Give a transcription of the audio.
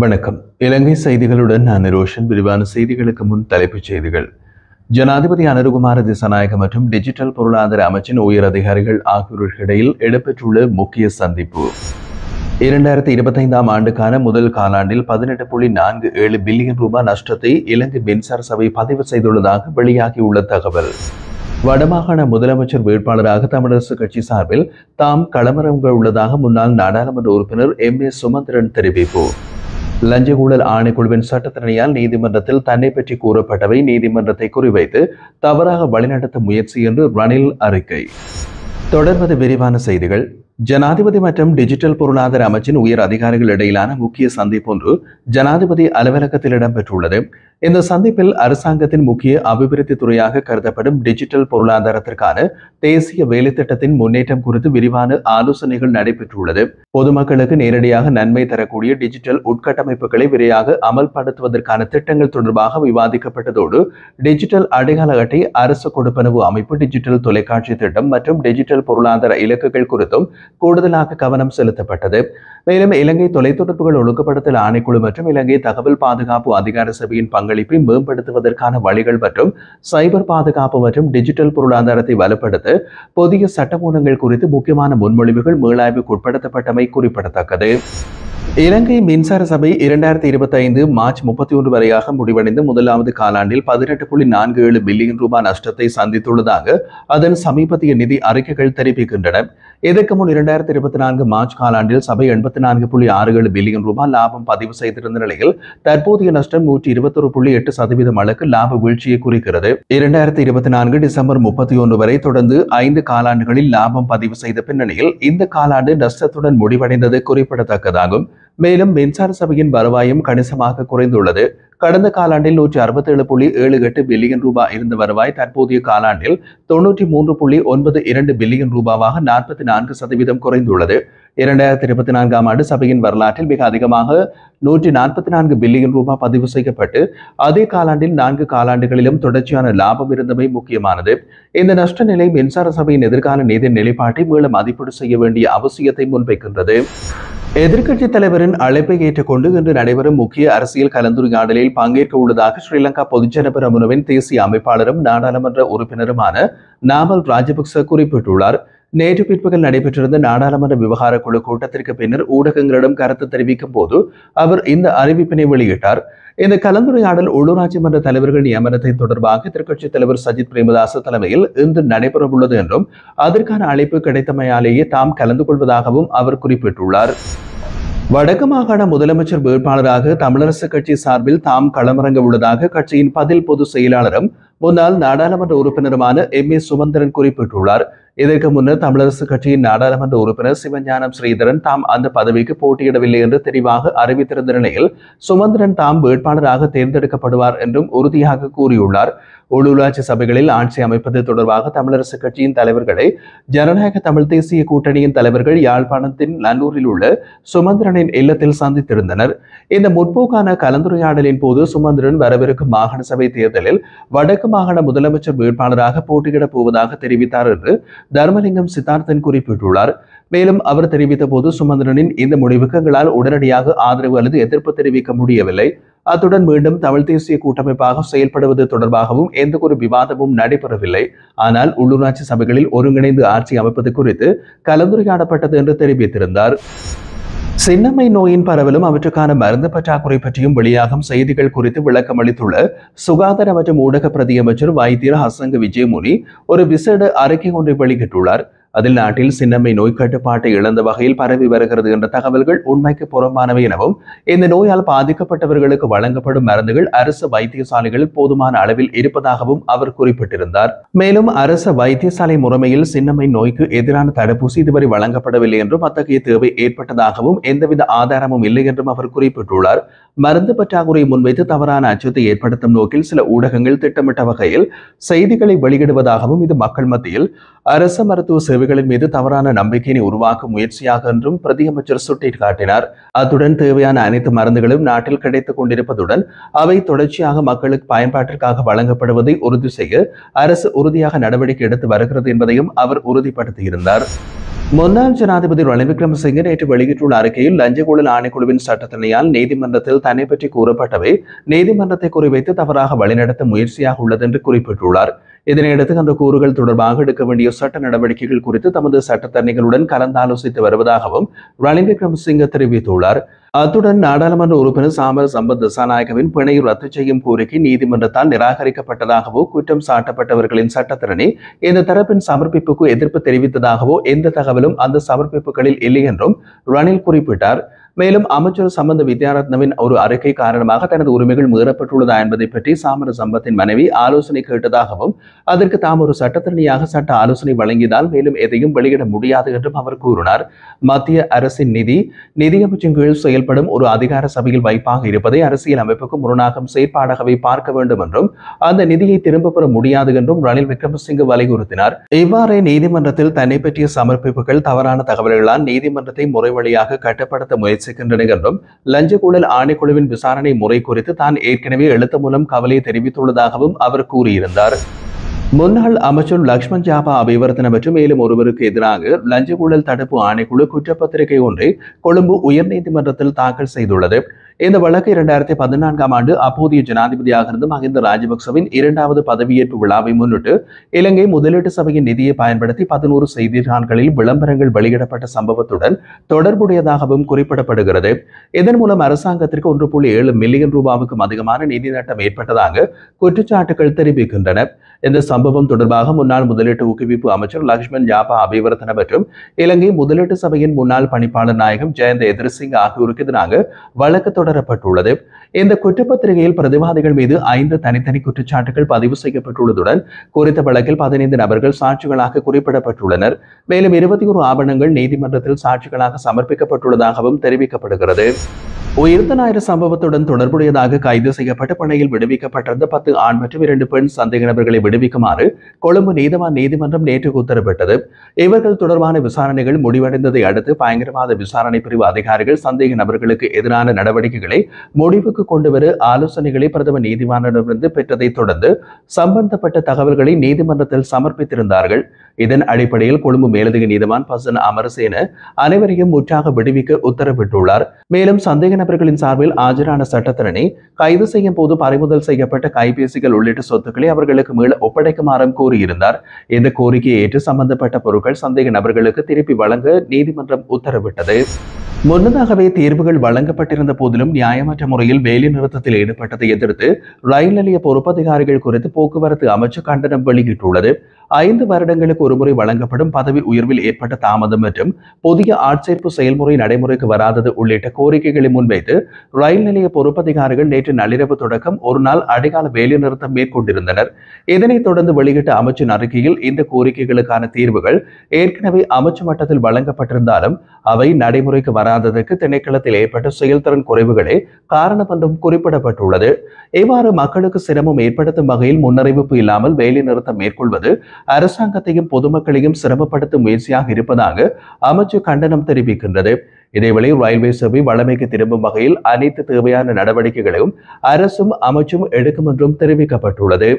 வணக்கம். இலங்கை செய்திகளுடன் நான் ரோஷன். விரிவான செய்திகளுக்கு முன் தலைப்புச் செய்திகள். ஜனாதிபதி அனுருகுமார திசாநாயக்க மற்றும் டிஜிட்டல் பொருளாதார அமைச்சின் உயர் அதிகாரிகள் ஆகியோருக்கு இடையில் இடம்பெற்றுள்ள முக்கிய சந்திப்பு. 2025ஆம் ஆண்டுக்கான முதல் காலாண்டில் 18.47 பில்லியன் ரூபாய் நஷ்டத்தை இலங்கை மின்சார சபை பதிவு செய்துள்ளதாக வெளியாகியுள்ள தகவல். வடமாகாண முதலமைச்சர் வேட்பாளராக தமிழரசு கட்சி சார்பில் தாம் களமிறங்க உள்ளதாக முன்னாள் நாடாளுமன்ற உறுப்பினர் M.A. சுமந்திரன் தெரிவிப்பு. லஞ்ச ஊழல் ஆணைக்குழுவின் சட்டத்திறனியால் நீதிமன்றத்தில் தன்னை பற்றி கூறப்பட்டவை நீதிமன்றத்தை குறிவைத்து தவறாக வழிநடத்த முயற்சி என்று ரணில் அறிக்கை. தொடர்வது விரிவான செய்திகள். ஜனாதிபதி மற்றும் டிஜிட்டல் பொருளாதார அமைச்சின் உயர் அதிகாரிகள் இடையிலான முக்கிய சந்திப்பு ஒன்று ஜனாதிபதி அலுவலகத்தில் இடம்பெற்றுள்ளது. இந்த சந்திப்பில் அரசாங்கத்தின் முக்கிய அபிவிருத்தி துறையாக கருதப்படும் டிஜிட்டல் பொருளாதாரத்திற்கான தேசிய வேலை திட்டத்தின் முன்னேற்றம் குறித்து விரிவான ஆலோசனைகள் நடைபெற்றுள்ளது. பொதுமக்களுக்கு நேரடியாக நன்மை தரக்கூடிய டிஜிட்டல் உட்கட்டமைப்புகளை விரைவாக அமல்படுத்துவதற்கான திட்டங்கள் தொடர்பாக விவாதிக்கப்பட்டதோடு டிஜிட்டல் அடையாள அட்டை, அரசு கொடுப்பனவு அமைப்பு, டிஜிட்டல் தொலைக்காட்சி திட்டம் மற்றும் டிஜிட்டல் பொருளாதார இலக்குகள் குறித்தும் கூடுதலாக கவனம் செலுத்தப்பட்டது. மேலும் இலங்கை தொலைத்தொடர்புகள் ஒழுங்குபடுத்தல் ஆணைக்குழு மற்றும் இலங்கை தகவல் பாதுகாப்பு அதிகார சபையின் பங்களிப்பை மேம்படுத்துவதற்கான வழிகள் மற்றும் சைபர் பாதுகாப்பு மற்றும் டிஜிட்டல் பொருளாதாரத்தை வலுப்படுத்த புதிய சட்டமூலங்கள் குறித்து முக்கியமான முன்மொழிவுகள் மீளாய்வுக்கு உட்படுத்தப்பட்டமை குறிப்பிடத்தக்கது. இலங்கை மின்சார சபை 2025 மார்ச் 31 வரையாக முடிவடைந்த முதலாவது காலாண்டில் 18.47 பில்லியன் ரூபாய் நஷ்டத்தை சந்தித்துள்ளதாக அதன் சமீபத்திய நிதி அறிக்கைகள் தெரிவிக்கின்றன. இதற்கு முன் 2024 மார்ச் காலாண்டில் சபை 84.67 பில்லியன் ரூபாய் லாபம் பதிவு செய்திருந்த நிலையில் தற்போதைய நஷ்டம் 121.8% அளவுக்கு லாப வீழ்ச்சியை குறிக்கிறது. 2024 டிசம்பர் 31 வரை தொடர்ந்து 5 காலாண்டுகளில் லாபம் பதிவு செய்த பின்னணியில் இந்த காலாண்டு நஷ்டத்துடன் முடிவடைந்தது குறிப்பிடத்தக்கதாகும். மேலும் மின்சார சபையின் வருவாயும் கணிசமாக குறைந்துள்ளது. கடந்த காலாண்டில் 167.78 பில்லியன் ரூபாய் இருந்த வருவாய் தற்போதைய காலாண்டில் 93.92 பில்லியன் ரூபாவாக 44% குறைந்துள்ளது. 2024ஆம் ஆண்டு சபையின் வரலாற்றில் மிக அதிகமாக 144 பில்லியன் ரூபாய் பதிவு செய்யப்பட்டு அதே காலாண்டில் 4 காலாண்டுகளிலும் தொடர்ச்சியான லாபம் இருந்தமை முக்கியமானது. இந்த நஷ்ட நிலை மின்சார சபையின் எதிர்கால நிதி நிலைப்பாட்டை மீள மதிப்பீடு செய்ய வேண்டிய அவசியத்தை முன்வைக்கின்றது. எதிர்க்கட்சித் தலைவரின் அழைப்பை ஏற்றுக்கொண்டு இன்று நடைபெறும் முக்கிய அரசியல் கலந்துரையாடலில் பங்கேற்க உள்ளதாக ஸ்ரீலங்கா பொதுஜன பெரமுனவின் தேசிய அமைப்பாளரும் நாடாளுமன்ற உறுப்பினருமான நாமல் ராஜபக்ச குறிப்பிட்டுள்ளார். நேற்று பிற்பகல் நடைபெற்றிருந்த நாடாளுமன்ற விவகார குழு கூட்டத்திற்கு பின்னர் ஊடகங்களிடம் கருத்து தெரிவிக்கும் போது அவர் இந்த அறிவிப்பினை வெளியிட்டார். இந்த கலந்துரையாடல் உள்ளூராட்சி மன்ற தலைவர்கள் நியமனத்தை தொடர்பாக எதிர்க்கட்சித் தலைவர் சஜித் பிரேமதாச தலைமையில் இன்று நடைபெறவுள்ளது என்றும் அதற்கான அழைப்பு கிடைத்தமையாலேயே தாம் கலந்து கொள்வதாகவும் அவர் குறிப்பிட்டுள்ளார். வடக்கு மாகாண முதலமைச்சர் வேட்பாளராக தமிழரசு கட்சி சார்பில் தாம் களமிறங்க உள்ளதாக கட்சியின் பதில் பொதுச் செயலாளரும் முன்னாள் நாடாளுமன்ற உறுப்பினருமான M.A. சுமந்திரன் குறிப்பிட்டுள்ளார். இதற்கு முன்னர் தமிழரசு கட்சியின் நாடாளுமன்ற உறுப்பினர் சிவஞானம் ஸ்ரீதரன் தாம் அந்த பதவிக்கு போட்டியிடவில்லை என்று தெளிவாக அறிவித்திருந்த நிலையில் சுமந்திரன் தாம் வேட்பாளராக தேர்ந்தெடுக்கப்படுவார் என்றும் உறுதியாக கூறியுள்ளார். உள்ளூராட்சி சபைகளில் ஆட்சி அமைப்பது தொடர்பாக தமிழரசு கட்சியின் தலைவர்களை ஜனநாயக தமிழ் தேசிய கூட்டணியின் தலைவர்கள் யாழ்ப்பாணத்தின் நல்லூரில் உள்ள சுமந்திரனின் இல்லத்தில் சந்தித்திருந்தனர். இந்த முற்போக்கான கலந்துரையாடலின் போது சுமந்திரன் வரவிருக்கும் மாகாண சபை தேர்தலில் வடக்கு மாகாண முதலமைச்சர் வேட்பாளராக போட்டியிடப் போவதாக தெரிவித்தார் என்று தர்மலிங்கம் சித்தார்த்தன் குறிப்பிட்டுள்ளார். மேலும் அவர் தெரிவித்த போது சுமந்திரனின் இந்த முடிவுக்கு எங்களால் உடனடியாக ஆதரவு அல்லது எதிர்ப்பு தெரிவிக்க முடியவில்லை. அத்துடன் மீண்டும் தமிழ் தேசிய கூட்டமைப்பாக செயல்படுவது தொடர்பாகவும் எந்த ஒரு விவாதமும் நடைபெறவில்லை. ஆனால் உள்ளூராட்சி சபைகளில் ஒருங்கிணைந்து ஆட்சி அமைப்பது குறித்து கலந்துரையாடப்பட்டது என்று தெரிவித்திருந்தார். சின்னம்மை நோயின் பரவலும் அவற்றுக்கான மருந்து பற்றாக்குறை பற்றியும் வெளியாகும் செய்திகள் குறித்து விளக்கம் அளித்துள்ள சுகாதார மற்றும் ஊடக பிரதியமைச்சர் வைத்தியர் ஹசங்க விஜயமுனி ஒரு விசேட அறிக்கை ஒன்றை வெளியிட்டுள்ளார். அதில் நாட்டில் சின்னம்மை நோய் கட்டுப்பாட்டை இழந்த வகையில் பரவி வருகிறது என்ற தகவல்கள் உண்மைக்கு புறம்பானவை எனவும் இந்த நோயால் பாதிக்கப்பட்டவர்களுக்கு வழங்கப்படும் மருந்துகள் அரசு வைத்தியசாலைகளில் போதுமான அளவில் இருப்பதாகவும் அவர் குறிப்பிட்டிருந்தார். மேலும் அரசு வைத்தியசாலை முறைமையில் சின்னம்மை நோய்க்கு எதிரான தடுப்பூசி இதுவரை வழங்கப்படவில்லை என்றும் அத்தகைய தேவை ஏற்பட்டதாகவும் எந்தவித ஆதாரமும் இல்லை என்றும் அவர் குறிப்பிட்டுள்ளார். மருந்து பற்றாக்குறையை முன்வைத்து தவறான அச்சத்தை ஏற்படுத்தும் நோக்கில் சில ஊடகங்கள் திட்டமிட்ட வகையில் செய்திகளை வெளியிடுவதாகவும் இது மக்கள் மத்தியில் அரசு மருத்துவ சேவைகளின் மீது தவறான நம்பிக்கையை உருவாக்கும் முயற்சியாக என்றும் பிரதியமைச்சர் சுட்டிக்காட்டினார். அத்துடன் தேவையான அனைத்து மருந்துகளும் நாட்டில் கிடைத்துக் கொண்டிருப்பதுடன் அவை தொடர்ச்சியாக மக்களுக்கு பயன்பாட்டிற்காக வழங்கப்படுவதை உறுதி செய்ய அரசு உறுதியாக நடவடிக்கை எடுத்து வருகிறது என்பதையும் அவர் உறுதிப்படுத்தியிருந்தார். முன்னாள் ஜனாதிபதி ரணில் விக்ரமசிங்கே நேற்று வெளியிட்டுள்ள அறிக்கையில் லஞ்ச ஊழல் ஆணைக்குழுவின் சட்டத்தனையால் நீதிமன்றத்தில் தன்னை பற்றி கூறப்பட்டவை நீதிமன்றத்தை குறிவைத்து தவறாக வழிநடத்த முயற்சியாக உள்ளது என்று குறிப்பிட்டுள்ளார். இதனையடுத்து அந்த கூறுகள் தொடர்பாக எடுக்க வேண்டிய சட்ட நடவடிக்கைகள் குறித்து தமது சட்டத்தரணிகளுடன் கலந்தாலோசித்து வருவதாகவும் ரணில் விக்ரமசிங்கே தெரிவித்துள்ளார். அத்துடன் நாடாளுமன்ற உறுப்பினர் சாமர சம்பத் திசாநாயக்கவின் பிணை ரத்து செய்யும் கோரிக்கை நீதிமன்றத்தால் நிராகரிக்கப்பட்டதாகவோ குற்றம் சாட்டப்பட்டவர்களின் சட்டத்தரணி இந்த தரப்பின் சமர்ப்பிப்புக்கு எதிர்ப்பு தெரிவித்ததாகவோ எந்த தகவலும் அந்த சமர்ப்பிப்புகளில் இல்லை என்றும் ரணில் குறிப்பிட்டார். மேலும் அமைச்சர் சம்பந்த வித்யாரத்னவின் ஒரு அறிக்கை காரணமாக தனது உரிமைகள் மீறப்பட்டுள்ளதா என்பதை பற்றி சாமர சம்பத்தின் மனைவி ஆலோசனை கேட்டதாகவும் அதற்கு தாம் ஒரு சட்டத்தரணியாக சட்ட ஆலோசனை வழங்கியதால் மேலும் எதையும் வெளியிட முடியாது என்றும் அவர் கூறினார். மத்திய அரசின் நிதியமைச்சின் கீழ் செயல்படும் ஒரு அதிகார சபையில் வைப்பாக இருப்பதை அரசியல் அமைப்புக்கு முரணாகும் செயற்பாடாகவே பார்க்க வேண்டும் என்றும் அந்த நிதியை திரும்ப பெற முடியாது என்றும் ரணில் விக்ரமசிங்கே வலியுறுத்தினார். இவ்வாறே நீதிமன்றத்தில் தன்னை பற்றிய சமர்ப்பிப்புகள் தவறான தகவல்களால் நீதிமன்றத்தை முறை வழியாக கட்டுப்படுத்த முயற்சி என்றும் லஞ்ச ஊழல் ஆணைக்குழுவின் விசாரணை முறை குறித்து தான் ஏற்கனவே எழுத்து மூலம் கவலை தெரிவித்துள்ளதாகவும் அவர் கூறியிருந்தார். முன்னாள் அமைச்சர் லக்ஷ்மண் ஜாபா அபிவர்த்தன மற்றும் மேலும் ஒருவருக்கு எதிராக லஞ்ச ஊழல் தடுப்பு ஆணைக்குழு குற்றப்பத்திரிகை ஒன்றை கொழும்பு உயர்நீதிமன்றத்தில் தாக்கல் செய்துள்ளது. இந்த வழக்கு 2014ஆம் ஆண்டு அப்போதைய ஜனாதிபதியாக இருந்த மஹிந்த ராஜபக்சவின் 2வது பதவியேற்பு விழாவை முன்னிட்டு இலங்கை முதலீட்டு சபையின் நிதியை பயன்படுத்தி 11 செய்தித்தாள்களில் விளம்பரங்கள் வெளியிடப்பட்ட சம்பவத்துடன் தொடர்புடையதாகவும் குறிப்பிடப்படுகிறது. இதன் மூலம் அரசாங்கத்திற்கு 1.7 மில்லியன் ரூபாவுக்கும் அதிகமான நிதி நட்டம் ஏற்பட்டதாக குற்றச்சாட்டுகள் தெரிவிக்கின்றன. இந்த சம்பவம் தொடர்பாக முன்னாள் முதலீட்டு ஊக்குவிப்பு அமைச்சர் லக்ஷ்மண் ஜாபா அபிவர்த்தன மற்றும் இலங்கை முதலீட்டு சபையின் முன்னாள் பணிப்பாளர் நாயகம் ஜெயந்த எதிர்சிங் ஆகியோருக்கு எதிராக வழக்கு தொடரப்பட்டுள்ளது. இந்த குற்றப்பத்திரிகையில் பிரதிவாதிகள் மீது 5 தனித்தனி குற்றச்சாட்டுகள் பதிவு செய்யப்பட்டுள்ளதுடன் குறித்த வழக்கில் 15 நபர்கள் சாட்சிகளாக குறிப்பிடப்பட்டுள்ளனர். மேலும் 21 ஆவணங்கள் நீதிமன்றத்தில் சாட்சிகளாக சமர்ப்பிக்கப்பட்டுள்ளதாகவும் தெரிவிக்கப்படுகிறது. உயிர்த்த ஞாயிறு சம்பவத்துடன் தொடர்புடையதாக கைது செய்யப்பட்டு பிணையில் விடுவிக்கப்பட்டிருந்த 10 ஆண் மற்றும் 2 பெண் சந்தேக நபர்களை விடுவிக்குமாறு கொழும்பு நீதவான் நீதிமன்றம் நேற்று உத்தரவிட்டது. இவர்கள் தொடர்பான விசாரணைகள் முடிவடைந்ததை அடுத்து பயங்கரவாத விசாரணை பிரிவு அதிகாரிகள் சந்தேக நபர்களுக்கு எதிரான நடவடிக்கைகளை முடிவுக்கு கொண்டுவர ஆலோசனைகளை பிரதம நீதிவானிடமிருந்து பெற்றதை தொடர்ந்து சம்பந்தப்பட்ட தகவல்களை நீதிமன்றத்தில் சமர்ப்பித்திருந்தார்கள். இதன் அடிப்படையில் கொழும்பு மேலதிக நீதிவான் பசன் அமரசேன அனைவரையும் முற்றாக விடுவிக்க உத்தரவிட்டுள்ளார். மேலும் சந்தேக நபர்களின் சார்பில் ஆஜரான சட்டத்தரணி கைது செய்யும் போது பறிமுதல் செய்யப்பட்ட கைபேசிகள் உள்ளிட்ட சொத்துக்களை அவர்களுக்கு மீள ஒப்படைக்குமாறும் கூறியிருந்தார். இந்த கோரிக்கையை ஏற்று சம்பந்தப்பட்ட பொருட்கள் சந்தேக நபர்களுக்கு திருப்பி வழங்க நீதிமன்றம் உத்தரவிட்டது. முன்னதாகவே தீர்வுகள் வழங்கப்பட்டிருந்த போதிலும் நியாயமற்ற முறையில் வேலை நிறுத்தத்தில் ஈடுபட்டதை எதிர்த்து ரயில் நிலைய பொறுப்பதிகாரிகள் குறித்து போக்குவரத்து அமைச்சு கண்டனம் வெளியிட்டுள்ளது. 5 வருடங்களுக்கு ஒருமுறை வழங்கப்படும் பதவி உயர்வில் ஏற்பட்ட தாமதம் மற்றும் புதிய ஆட்சேர்ப்பு செயல்முறை நடைமுறைக்கு வராதது உள்ளிட்ட கோரிக்கைகளை முன்வைத்து ரயில் நிலைய பொறுப்பதிகாரிகள் நேற்று நள்ளிரவு தொடக்கம் ஒரு நாள் அடைகால வேலை நிறுத்தம் மேற்கொண்டிருந்தனர். இதனைத் தொடர்ந்து வெளியிட்ட அமைச்சின் அறிக்கையில் இந்த கோரிக்கைகளுக்கான தீர்வுகள் ஏற்கனவே அமைச்சு மட்டத்தில் வழங்கப்பட்டிருந்தாலும் அவை நடைமுறைக்கு வராததற்கு திணைக்களத்தில் ஏற்பட்ட செயல்திறன் குறைவுகளே காரணம் என்றும் குறிப்பிடப்பட்டுள்ளது. இவ்வாறு மக்களுக்கு சிரமம் ஏற்படுத்தும் வகையில் முன்னறிவிப்பு இல்லாமல் வேலை நிறுத்தம் மேற்கொள்வது அரசாங்கத்தையும் பொதுமக்களையும் சிரமப்படுத்தும் முயற்சியாக இருப்பதாக அமைச்சு கண்டனம் தெரிவிக்கின்றது. இதேவேளை ரயில்வே சேவை வழமைக்கு திரும்பும் வகையில் அனைத்து தேவையான நடவடிக்கைகளையும் அரசும் அமைச்சும் எடுக்கும் என்றும் தெரிவிக்கப்பட்டுள்ளது.